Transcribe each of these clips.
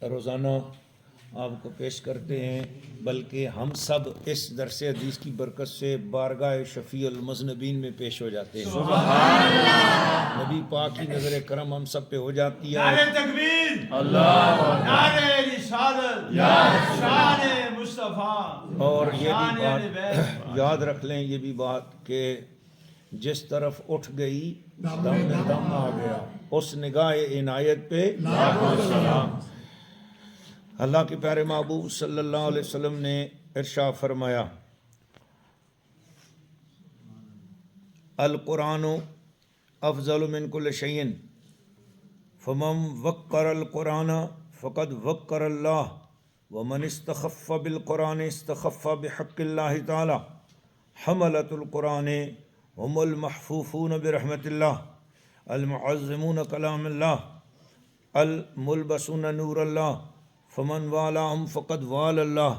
روزانہ آپ کو پیش کرتے ہیں، بلکہ ہم سب اس درس حدیث کی برکت سے بارگاہ شفیع المذنبین میں پیش ہو جاتے ہیں۔ سبحان اللہ۔ نبی پاک کی نظر کرم ہم سب پہ ہو جاتی ہے۔ نعرہ تکبیر، اللہ، نعرہ رسالت، یا شان مصطفیٰ، اور یہ شان بھی اہل بیت۔ بات یاد رکھ لیں، یہ بھی بات کہ جس طرف اٹھ گئی دم میں دم آ گیا، اس نگاہ عنایت پہ لاکھوں سلام۔ اللہ کے پیارے محبوب صلی اللہ علیہ وسلم نے ارشاد فرمایا، القرآن افضل من کل شیء فمن وقر القرآن فقد وقر اللہ ومن استخف بالقرآن استخف بحق اللہ تعالی حملۃ القرآن هم المحفوفون برحمت اللہ المعظمون کلام اللہ الملبسون نور اللہ فمن والاہم فقد وال اللہ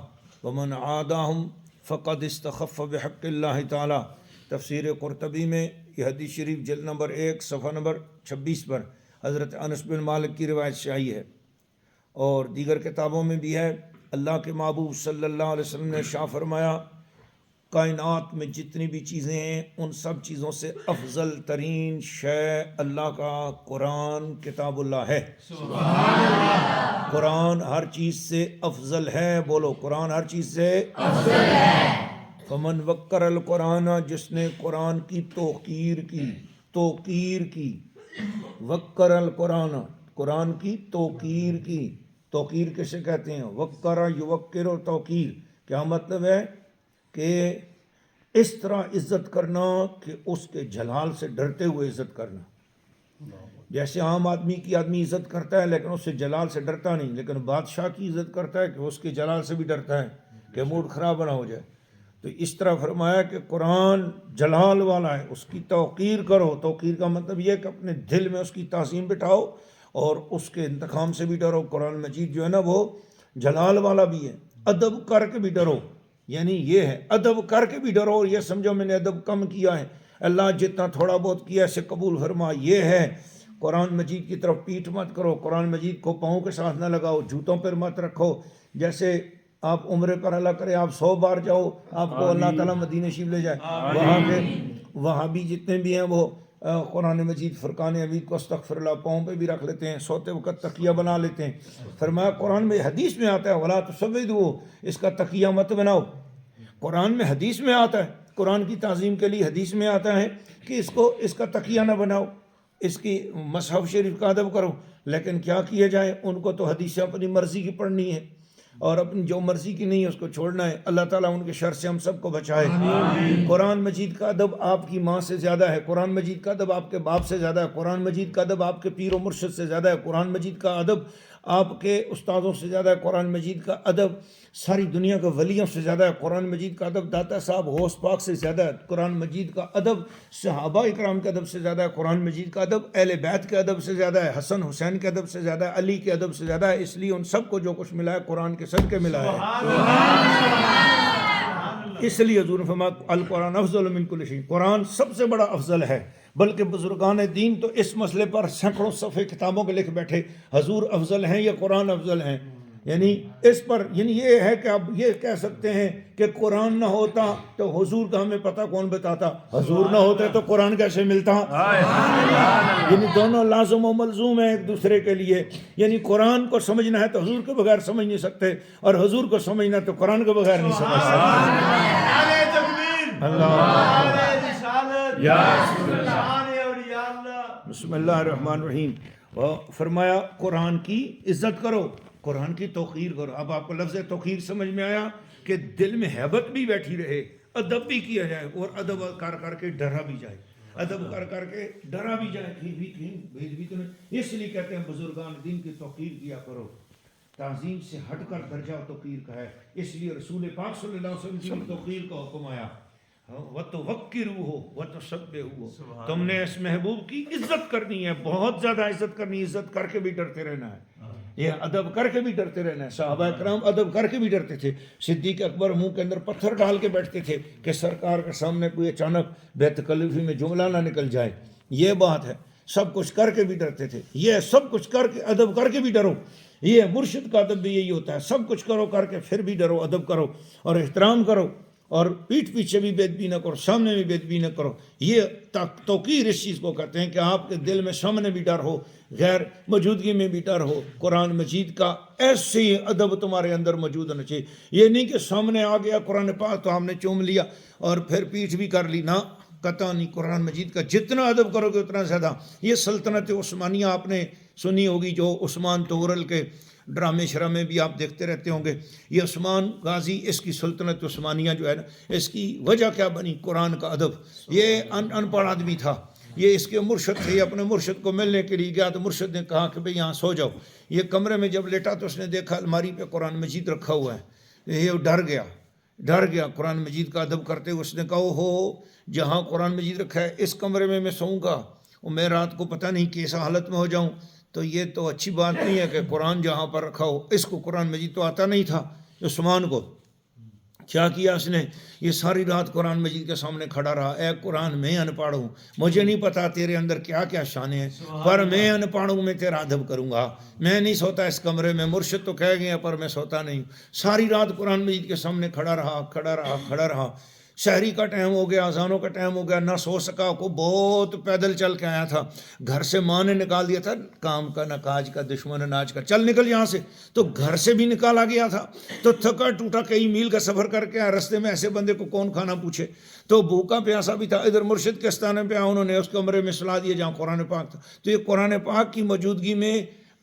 ومن عاداہم فقد استخف بحق اللہ تعالی۔ تفسیر قرطبی میں یہ حدیث شریف جلد نمبر 1 صفحہ نمبر 26 پر حضرت انس بن مالک کی روایت سے آئی ہے، اور دیگر کتابوں میں بھی ہے۔ اللہ کے محبوب صلی اللہ علیہ وسلم نے ارشاد فرمایا، کائنات میں جتنی بھی چیزیں ہیں ان سب چیزوں سے افضل ترین شے اللہ کا قرآن کتاب اللہ ہے۔ سبحان اللہ۔ قرآن ہر چیز سے افضل ہے، بولو قرآن ہر چیز سے افضل ہے۔ فمن وقر القرآن، جس نے قرآن کی توقیر کی وقر القرآن، قرآن کی توقیر کسے کہتے ہیں؟ وقر یوقر و توقیر، کیا مطلب ہے؟ کہ اس طرح عزت کرنا کہ اس کے جلال سے ڈرتے ہوئے عزت کرنا۔ جیسے عام آدمی کی آدمی عزت کرتا ہے لیکن اس سے جلال سے ڈرتا نہیں، لیکن بادشاہ کی عزت کرتا ہے کہ اس کے جلال سے بھی ڈرتا ہے کہ موڈ خراب نہ ہو جائے۔ تو اس طرح فرمایا کہ قرآن جلال والا ہے، اس کی توقیر کرو۔ توقیر کا مطلب یہ ہے کہ اپنے دل میں اس کی تعظیم بٹھاؤ اور اس کے انتقام سے بھی ڈرو۔ قرآن مجید جو ہے نا وہ جلال والا بھی ہے، ادب کر کے بھی ڈرو، یعنی یہ ہے ادب کر کے بھی ڈرو، اور یہ سمجھو میں نے ادب کم کیا ہے، اللہ جتنا تھوڑا بہت کیا اسے قبول فرما۔ یہ ہے قرآن مجید کی طرف پیٹھ مت کرو، قرآن مجید کو پاؤں کے ساتھ نہ لگاؤ، جوتوں پر مت رکھو۔ جیسے آپ عمرے پر اللہ کرے آپ 100 بار جاؤ، آپ کو اللہ تعالیٰ مدینہ شریف لے جائے، وہاں کے وہاں بھی جتنے بھی ہیں وہ قرآن مجید فرقان حمید کو استغفر اللہ پاؤں پہ بھی رکھ لیتے ہیں، سوتے وقت تکیہ بنا لیتے ہیں۔ فرمایا قرآن میں حدیث میں آتا ہے ولا تسودوا، اس کا تکیہ مت بناؤ۔ قرآن میں حدیث میں آتا ہے، قرآن کی تعظیم کے لیے حدیث میں آتا ہے کہ اس کا تکیہ نہ بناؤ، اس کی مصحف شریف کا ادب کرو۔ لیکن کیا کیا جائے، ان کو تو حدیثیں اپنی مرضی کی پڑھنی ہے اور اپنی جو مرضی کی نہیں ہے اس کو چھوڑنا ہے۔ اللہ تعالیٰ ان کے شر سے ہم سب کو بچائے۔ قرآن مجید کا ادب آپ کی ماں سے زیادہ ہے، قرآن مجید کا ادب آپ کے باپ سے زیادہ ہے، قرآن مجید کا ادب آپ کے پیر و مرشد سے زیادہ ہے، قرآن مجید کا ادب آپ کے استادوں سے زیادہ ہے، قرآن مجید کا ادب ساری دنیا کے ولیوں سے زیادہ ہے، قرآن مجید کا ادب داتا صاحب غوث پاک سے زیادہ ہے، قرآن مجید کا ادب صحابہ اکرام کے ادب سے زیادہ ہے، قرآن مجید کا ادب اہل بیت کے ادب سے زیادہ ہے، حسن حسین کے ادب سے زیادہ ہے، علی کے ادب سے زیادہ ہے۔ اس لیے ان سب کو جو کچھ ملا ہے قرآن کے صدقے ملا ہے۔ اس لیے حضور نے فرمایا القرآن افضل من کل شیء، قرآن سب سے بڑا افضل ہے۔ بلکہ بزرگان دین تو اس مسئلے پر سینکڑوں صفحے کتابوں کے لکھ بیٹھے، حضور افضل ہیں یا قرآن افضل ہیں، یعنی اس پر یعنی یہ ہے کہ اب یہ کہہ سکتے ہیں کہ قرآن نہ ہوتا تو حضور کا ہمیں پتہ کون بتاتا، حضور نہ ہوتے تو قرآن کیسے ملتا۔ یعنی دونوں لازم و ملزوم ہیں ایک دوسرے کے لیے، یعنی قرآن کو سمجھنا ہے تو حضور کے بغیر سمجھ نہیں سکتے، اور حضور کو سمجھنا ہے تو قرآن کے بغیر نہیں سمجھ سکتے۔ بسم اللہ الرحمن الرحیم۔ فرمایا قرآن کی عزت کرو، قرآن کی توقیر کرو۔ اب آپ کو لفظ توقیر سمجھ میں آیا کہ دل میں ہیبت بھی بیٹھی رہے، ادب بھی کیا جائے اور ادب کر کر کے ڈرا بھی جائے، ادب کر کر کے ڈرا بھی جائے، بھید بھی تو نہیں۔ اس لیے کہتے ہیں بزرگان دین کی توقیر کیا کرو، تعظیم سے ہٹ کر درجہ توقیر کا ہے۔ اس لیے رسول پاک صلی اللہ علیہ وسلم کی توقیر کا حکم آیا، وَتُوَقِّرُوهُ وَتُسَبِّحُوهُ، تم نے اس محبوب کی عزت کرنی ہے، بہت زیادہ عزت کرنی ہے، عزت کر کے بھی ڈرتے رہنا ہے، یہ ادب کر کے بھی ڈرتے رہنا ہے۔ صحابہ اکرام ادب کر کے بھی ڈرتے تھے، صدیق اکبر منہ کے اندر پتھر ڈال کے بیٹھتے تھے کہ سرکار کے سامنے کوئی اچانک بے تکلفی میں جملہ نہ نکل جائے، یہ بات ہے۔ سب کچھ کر کے بھی ڈرتے تھے، یہ سب کچھ کر کے ادب کر کے بھی ڈرو۔ یہ مرشد کا ادب بھی یہی ہوتا ہے، سب کچھ کرو کر کے پھر بھی ڈرو، ادب کرو اور احترام کرو، اور پیٹھ پیچھے بھی بے ادبی نہ کرو، سامنے بھی بے ادبی نہ کرو۔ یہ توقیر اس چیز کو کہتے ہیں کہ آپ کے دل میں سامنے بھی ڈر ہو، غیر موجودگی میں بھی ڈر ہو، قرآن مجید کا ایسے ہی ادب تمہارے اندر موجود ہونا چاہیے۔ یہ نہیں کہ سامنے آ گیا قرآن پاک تو ہم نے چوم لیا اور پھر پیٹھ بھی کر لی، نہ، قطع نہیں۔ قرآن مجید کا جتنا ادب کرو گے اتنا زیادہ۔ یہ سلطنت عثمانیہ آپ نے سنی ہوگی، جو عثمان طغرل کے ڈرامے شرامے بھی آپ دیکھتے رہتے ہوں گے۔ یہ عثمان غازی، اس کی سلطنت عثمانیہ جو ہے نا، اس کی وجہ کیا بنی؟ قرآن کا ادب۔ یہ ان پڑھ آدمی تھا، یہ اس کے مرشد تھے، یہ اپنے مرشد کو ملنے کے لیے گیا تو مرشد نے کہا کہ بھئی یہاں سو جاؤ۔ یہ کمرے میں جب لیٹا تو اس نے دیکھا الماری پہ قرآن مجید رکھا ہوا ہے، یہ ڈر گیا قرآن مجید کا ادب کرتے ہوئے۔ اس نے کہا ہو، جہاں قرآن مجید رکھا ہے اس کمرے میں میں سوؤں گا اور میں رات کو پتہ نہیں کیسا حالت میں ہو جاؤں، تو یہ تو اچھی بات نہیں ہے کہ قرآن جہاں پر رکھا ہو۔ اس کو قرآن مجید تو آتا نہیں تھا عثمان کو۔ کیا کیا اس نے؟ یہ ساری رات قرآن مجید کے سامنے کھڑا رہا، اے قرآن میں ان پڑھ ہوں، مجھے نہیں پتا تیرے اندر کیا کیا شانیں ہیں، پر میں ان پڑھ ہوں، میں تیرا ادب کروں گا، میں نہیں سوتا اس کمرے میں، مرشد تو کہہ گئے پر میں سوتا نہیں۔ ساری رات قرآن مجید کے سامنے کھڑا رہا۔ شہری کا ٹائم ہو گیا، اذانوں کا ٹائم ہو گیا، نہ سو سکا، کو بہت پیدل چل کے آیا تھا، گھر سے ماں نے نکال دیا تھا، کام کا نہ کاج کا، دشمن اناج کا، چل نکل یہاں سے، تو گھر سے بھی نکالا گیا تھا، تو تھکا ٹوٹا کئی میل کا سفر کر کے آیا، رستے میں ایسے بندے کو کون کھانا پوچھے، تو بھوکا پیاسا بھی تھا۔ ادھر مرشد کے استانے پہ انہوں نے اس کمرے میں سلا دیا جہاں قرآن پاک تھا۔ تو یہ قرآن پاک کی موجودگی میں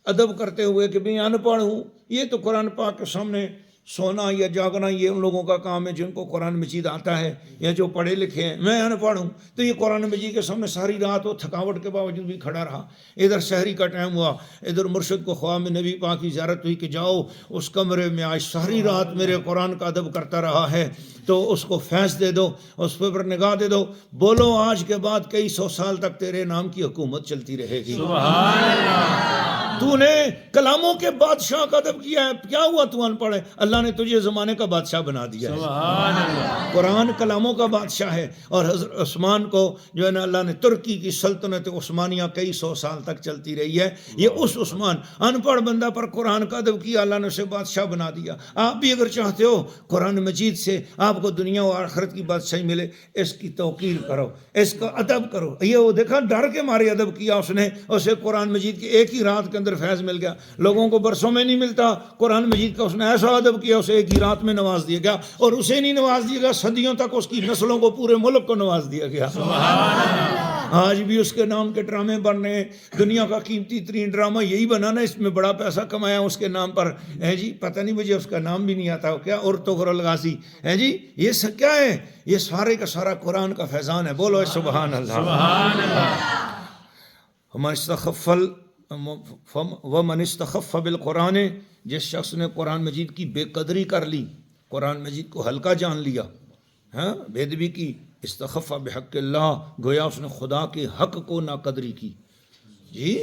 ادب کرتے ہوئے کہ میں ان پڑھ ہوں، یہ تو قرآن پاک کے سامنے سونا یا جاگنا یہ ان لوگوں کا کام ہے جن کو قرآن مجید آتا ہے یا جو پڑھے لکھے ہیں، میں ان پڑھ ہوں۔ تو یہ قرآن مجید کے سامنے ساری رات وہ تھکاوٹ کے باوجود بھی کھڑا رہا۔ ادھر شہری کا ٹائم ہوا، ادھر مرشد کو خواب میں نبی پاک کی زیارت ہوئی کہ جاؤ اس کمرے میں، آج ساری رات میرے قرآن کا ادب کرتا رہا ہے تو اس کو فیض دے دو، اس پر نگاہ دے دو، بولو آج کے بعد کئی سو سال تک تیرے نام کی حکومت چلتی رہے گی۔ سبحان اللہ۔ تو نے کلاموں کے بادشاہ کا ادب کیا ہے، کیا ہوا تو ان پڑھ ہے؟ اللہ نے تجھے زمانے کا بادشاہ بنا دیا ہے۔ سبحان اللہ۔ قرآن کلاموں کا بادشاہ ہے، اور حضرت عثمان کو جو ہے نا اللہ نے ترکی کی سلطنت عثمانیہ کئی سو سال تک چلتی رہی ہے۔ یہ اس عثمان ان پڑھ بندہ پر قرآن کا ادب کیا، اللہ نے اسے بادشاہ بنا دیا۔ آپ بھی اگر چاہتے ہو قرآن مجید سے آپ کو دنیا و آخرت کی بادشاہی ملے، اس کی توقیر کرو، اس کا ادب کرو۔ یہ وہ دیکھا ڈر کے مارے ادب کیا اس نے، اسے قرآن مجید کی ایک ہی رات کے اندر فیض مل گیا۔ لوگوں کو برسوں میں نہیں ملتا، قرآن مجید کا اس نے ایسا ادب کیا، اسے ایک ہی رات میں نواز دیا گیا، اور اسے نہیں نواز دیا گیا، صدیوں تک اس کی نسلوں کو، پورے ملک کو نواز دیا گیا۔ آج بھی اس کے نام کے ڈرامے بن رہے ہیں، دنیا کا قیمتی ترین ڈرامہ یہی بنا نا، اس میں بڑا پیسہ کمایا اس کے نام پر ہے جی، پتہ نہیں مجھے اس کا نام بھی نہیں آتا ہو کیا، اور طغرل غازی ہے جی، یہ کیا ہے؟ یہ سارے کا سارا قرآن کا فیضان ہے، بولو سبحان اللہ۔ سبحان اللہ۔ ومن استخف بالقرآن، جس شخص نے قرآن مجید کی بے قدری کر لی، قرآن مجید کو ہلکا جان لیا، ہاں، بے ادبی کی، استخف بحق اللہ، گویا اس نے خدا کے حق کو ناقدری کی۔ جی،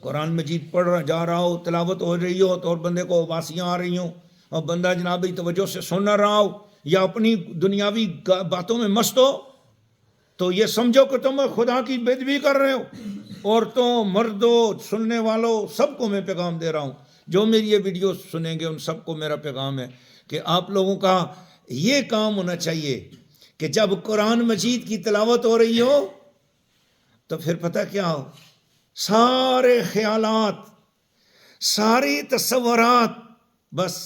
قرآن مجید پڑھ جا رہا ہو، تلاوت ہو رہی ہو تو اور بندے کو اباسیاں آ رہی ہوں اور بندہ جنابی توجہ سے سن نہ رہا ہو یا اپنی دنیاوی باتوں میں مست ہو، تو یہ سمجھو کہ تم خدا کی بے ادبی کر رہے ہو۔ عورتوں، مردوں، سننے والوں، سب کو میں پیغام دے رہا ہوں، جو میری یہ ویڈیو سنیں گے ان سب کو میرا پیغام ہے کہ آپ لوگوں کا یہ کام ہونا چاہیے کہ جب قرآن مجید کی تلاوت ہو رہی ہو تو پھر پتہ کیا ہو، سارے خیالات، ساری تصورات بس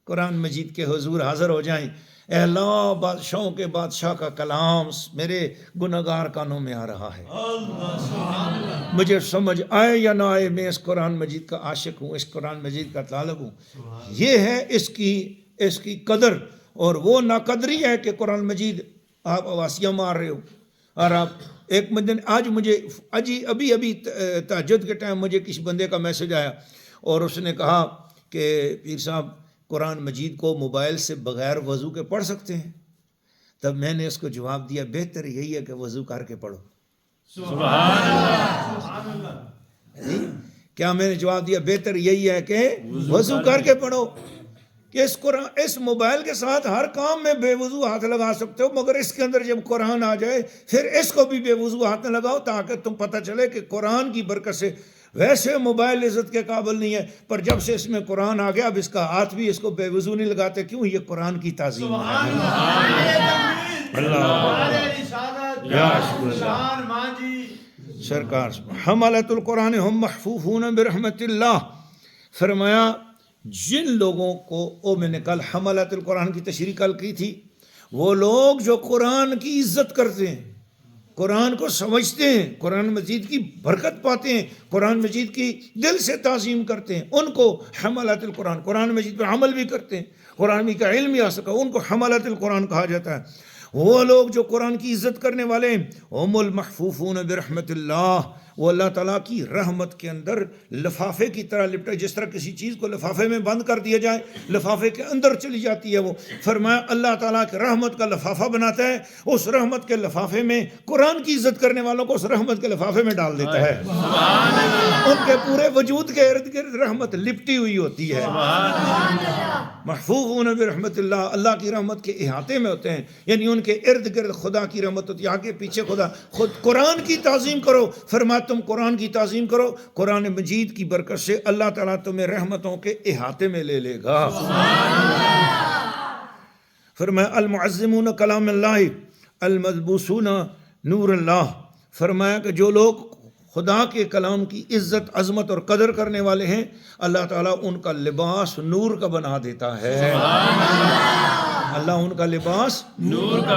قرآن مجید کے حضور حاضر ہو جائیں۔ اے اللہ، بادشاہوں کے بادشاہ کا کلام میرے گناہگار کانوں میں آ رہا ہے، مجھے سمجھ آئے یا نہ آئے، میں اس قرآن مجید کا عاشق ہوں، اس قرآن مجید کا طالب ہوں۔ یہ ہے اس کی قدر، اور وہ ناقدری ہے کہ قرآن مجید آپ اواسیاں مار رہے ہو، اور آپ ایک بندے نے آج مجھے ابھی تہجد کے ٹائم مجھے کسی بندے کا میسج آیا اور اس نے کہا کہ پیر صاحب قرآن مجید کو موبائل سے بغیر وضو کے پڑھ سکتے ہیں؟ تب میں نے اس کو جواب دیا بہتر یہی ہے کہ وضو کر کے پڑھو۔ سبحان اللہ۔ کیا میں نے جواب دیا؟ بہتر یہی ہے کہ وضو کر کے پڑھو، کہ اس موبائل کے ساتھ ہر کام میں بے وضو ہاتھ لگا سکتے ہو، مگر اس کے اندر جب قرآن آ جائے پھر اس کو بھی بے وضو ہاتھ نہ لگاؤ، تاکہ تم پتہ چلے کہ قرآن کی برکت سے ویسے موبائل عزت کے قابل نہیں ہے، پر جب سے اس میں قرآن آ گیا اب اس کا ہاتھ بھی اس کو بے وضو نہیں لگاتے، کیوں؟ یہ قرآن کی تعظیم ہے۔ سرکار حملۃ القرآن ہم محفوفون برحمت اللہ، فرمایا جن لوگوں کو میں نے کل حملۃ القرآن کی تشریح کل کی تھی، وہ لوگ جو قرآن کی عزت کرتے ہیں، قرآن کو سمجھتے ہیں، قرآن مجید کی برکت پاتے ہیں، قرآن مجید کی دل سے تعظیم کرتے ہیں، ان کو حملۃ القرآن، قرآن مجید پر عمل بھی کرتے ہیں، قرآن کا علم بھی حاصل کرتے ہیں، ان کو حملۃ القرآن کہا جاتا ہے۔ وہ لوگ جو قرآن کی عزت کرنے والے ہیں، ہم المحفوفون برحمت اللہ، وہ اللہ تعالیٰ کی رحمت کے اندر لفافے کی طرح لپٹے، جس طرح کسی چیز کو لفافے میں بند کر دیا جائے لفافے کے اندر چلی جاتی ہے وہ، فرمایا اللہ تعالیٰ کی رحمت کا لفافہ بناتا ہے، اس رحمت کے لفافے میں قرآن کی عزت کرنے والوں کو اس رحمت کے لفافے میں ڈال دیتا ہے، ان کے پورے وجود کے ارد گرد رحمت لپٹی ہوئی ہوتی ہے۔ محفوظون برحمت اللہ، اللہ کی رحمت کے احاطے میں ہوتے ہیں، یعنی ان کے ارد گرد خدا کی رحمت ہوتی ہے، آگے پیچھے خدا۔ خود قرآن کی تعظیم کرو، فرمایا تم قرآن کی تعظیم کرو، قرآن مجید کی برکت سے اللہ تعالیٰ تمہیں رحمتوں کے احاطے میں لے لے گا۔ فرمایا المعظمون کلام اللہ الملبوسون نور اللہ، فرمایا کہ جو لوگ خدا کے کلام کی عزت عظمت اور قدر کرنے والے ہیں، اللہ تعالیٰ ان کا لباس نور کا بنا دیتا ہے، اللہ ان کا لباس نور کا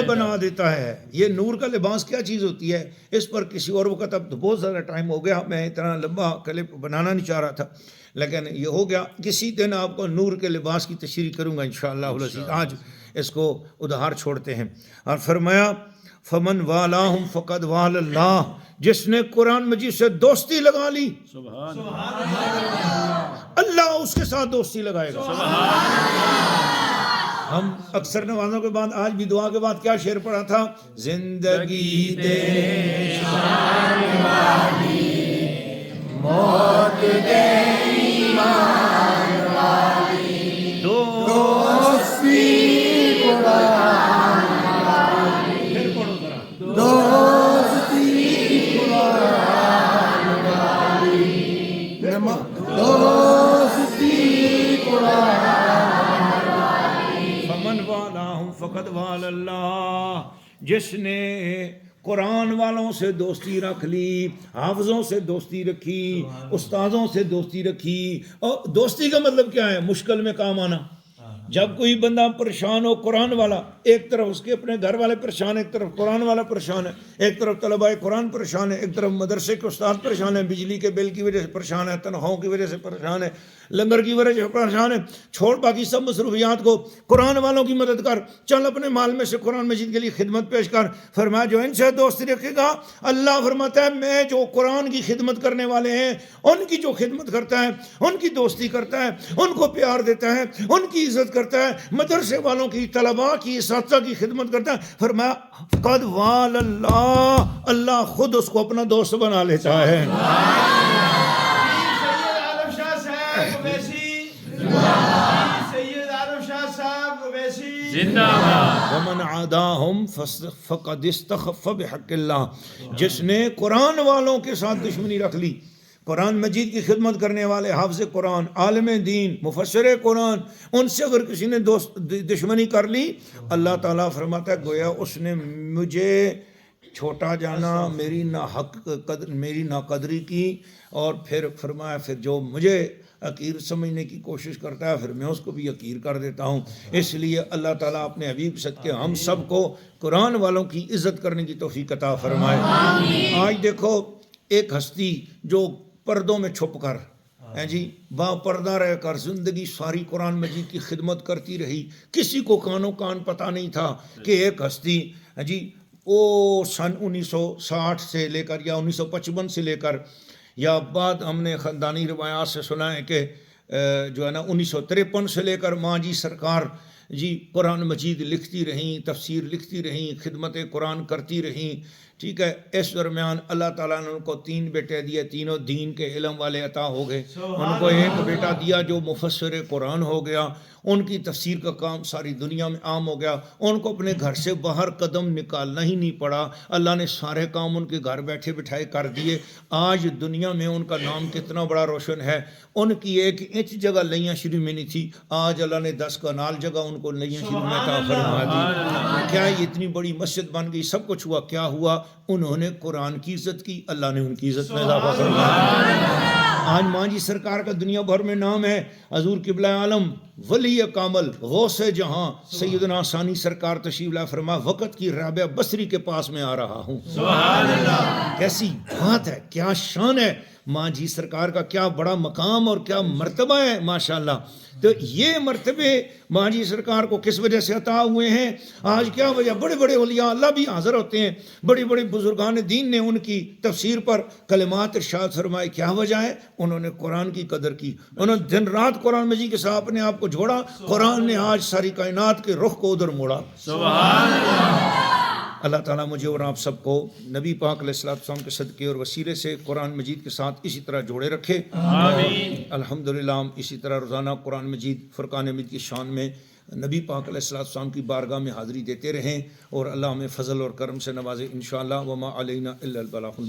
بنا دیتا ہے۔ یہ نور کا لباس کیا چیز ہوتی ہے، اس پر کسی اور وقت، اب تو بہت زیادہ ٹائم ہو گیا، میں اتنا لمبا کلپ بنانا نہیں چاہ رہا تھا، لیکن یہ ہو گیا، کسی دن آپ کو نور کے لباس کی تشریح کروں گا انشاءاللہ العزیز۔ آج اس کو ادھار چھوڑتے ہیں، اور فرمایا فمن والاہم فقد وال اللہ، جس نے قرآن مجید سے دوستی لگا لی، اللہ اس کے ساتھ دوستی لگائے گا۔ ہم اکثر نمازوں کے بعد، آج بھی دعا کے بعد کیا شعر پڑھا تھا؟ زندگی دے شان والی، موت دے ایمان والی، دوستی قرآن والی، پھر پڑھو ذرا، دوستی قرآن والی، دوستی قرآن فقد وال اللہ، جس نے قرآن والوں سے دوستی رکھ لی، حافظوں سے دوستی رکھی، استادوں سے دوستی رکھی۔ اور دوستی کا مطلب کیا ہے؟ مشکل میں کام آنا۔ جب کوئی بندہ پریشان ہو، قرآن والا، ایک طرف اس کے اپنے گھر والے پریشان ہیں، ایک طرف قرآن والا پریشان ہے، ایک طرف طلباء قرآن پریشان ہے، ایک طرف مدرسے کے استاد پریشان ہیں، بجلی کے بل کی وجہ سے پریشان ہے، تنخواہوں کی وجہ سے پریشان ہے، لنگر کی وجہ سے پریشان ہے، چھوڑ باقی سب مصروفیات کو، قرآن والوں کی مدد کر، چل اپنے مال میں سے قرآن مجید کے لیے خدمت پیش کر۔ فرمایا جو ان سے دوستی رکھے گا، اللہ فرماتا ہے میں جو قرآن کی خدمت کرنے والے ہیں ان کی جو خدمت کرتا ہے، ان کی دوستی کرتا ہے، ان کو پیار دیتا ہے، ان کی عزت کرتا ہے، مدرسے والوں کی، طلباء کی، اساتذہ کی خدمت کرتا ہے، فرمایا قد وال اللہ، اللہ خود اس کو اپنا دوست بنا لیتا ہے۔ ومن عاداہم فقد استخف بحق اللہ، جس نے قرآن والوں کے ساتھ دشمنی رکھ لی، قرآن مجید کی خدمت کرنے والے، حافظ قرآن، عالم دین، مفسر قرآن، ان سے اگر کسی نے دشمنی کر لی، اللہ تعالیٰ فرماتا ہے گویا اس نے مجھے چھوٹا جانا، میری ناقدری کی، اور پھر فرمایا پھر جو مجھے حقیر سمجھنے کی کوشش کرتا ہے پھر میں اس کو بھی حقیر کر دیتا ہوں۔ اس لیے اللہ تعالیٰ اپنے حبیب صدقے ہم سب کو قرآن والوں کی عزت کرنے کی توفیق عطا فرمائے۔ آج دیکھو ایک ہستی جو پردوں میں چھپ کر با پردہ رہ کر زندگی ساری قرآن مجید کی خدمت کرتی رہی، کسی کو کانوں کان پتہ نہیں تھا کہ ایک ہستی وہ سن 1960 سے لے کر یا 1955 سے لے کر، یا بعد ہم نے خاندانی روایات سے سنا ہے کہ جو ہے نا 1953 سے لے کر ماں جی سرکار قرآن مجید لکھتی رہیں، تفسیر لکھتی رہیں، خدمت قرآن کرتی رہیں، ٹھیک ہے. اس درمیان اللہ تعالیٰ نے ان کو 3 بیٹے دیے, تینوں دین کے علم والے عطا ہو گئے. ان کو ایک بیٹا دیا جو مفسر قرآن ہو گیا, ان کی تفسیر کا کام ساری دنیا میں عام ہو گیا. ان کو اپنے گھر سے باہر قدم نکالنا ہی نہیں پڑا, اللہ نے سارے کام ان کے گھر بیٹھے بٹھائے کر دیے. آج دنیا میں ان کا نام کتنا بڑا روشن ہے. ان کی 1 انچ جگہ لیاں شریف میں نہیں تھی, آج اللہ نے 10 کنال جگہ ان کو لیاں شریف میں عطا فرما دی. کیا یہ اتنی بڑی مسجد بن گئی, سب کچھ ہوا. کیا ہوا؟ انہوں نے قرآن کی عزت کی, اللہ نے ان کی عزت میں اضافہ فرمایا. آج مانجی سرکار کا دنیا بھر میں نام ہے. حضور قبلہ عالم ولی کامل غوث جہاں سیدنا ثانی سرکار تشریف لا فرما, وقت کی رابعہ بصری کے پاس میں آ رہا ہوں. سبحان اللہ. کیسی بات ہے, کیا شان ہے ماں جی سرکار کا, کیا بڑا مقام اور کیا مرتبہ ہے ماشاءاللہ. تو یہ مرتبے ماں جی سرکار کو کس وجہ سے عطا ہوئے ہیں؟ آج کیا وجہ؟ بڑے بڑے اولیاء اللہ بھی حاضر ہوتے ہیں, بڑے بڑے بزرگان دین نے ان کی تفسیر پر کلمات ارشاد فرمائے. کیا وجہ ہے؟ انہوں نے قرآن کی قدر کی, انہوں نے دن رات قرآن مجید کے ساتھ اپنے آپ کو جوڑا. قرآن نے آج ساری کائنات کے رخ کو ادھر موڑا. سبحان اللہ. اللہ تعالیٰ مجھے اور آپ سب کو نبی پاک علیہ السلام کے صدقے اور وسیلے سے قرآن مجید کے ساتھ اسی طرح جوڑے رکھے. آمین. الحمدللہ ہم اسی طرح روزانہ قرآن مجید فرقان حمید کی شان میں نبی پاک علیہ السلام کی بارگاہ میں حاضری دیتے رہیں, اور اللہ ہمیں فضل اور کرم سے نوازے انشاءاللہ. وما علینا الا البلاغ.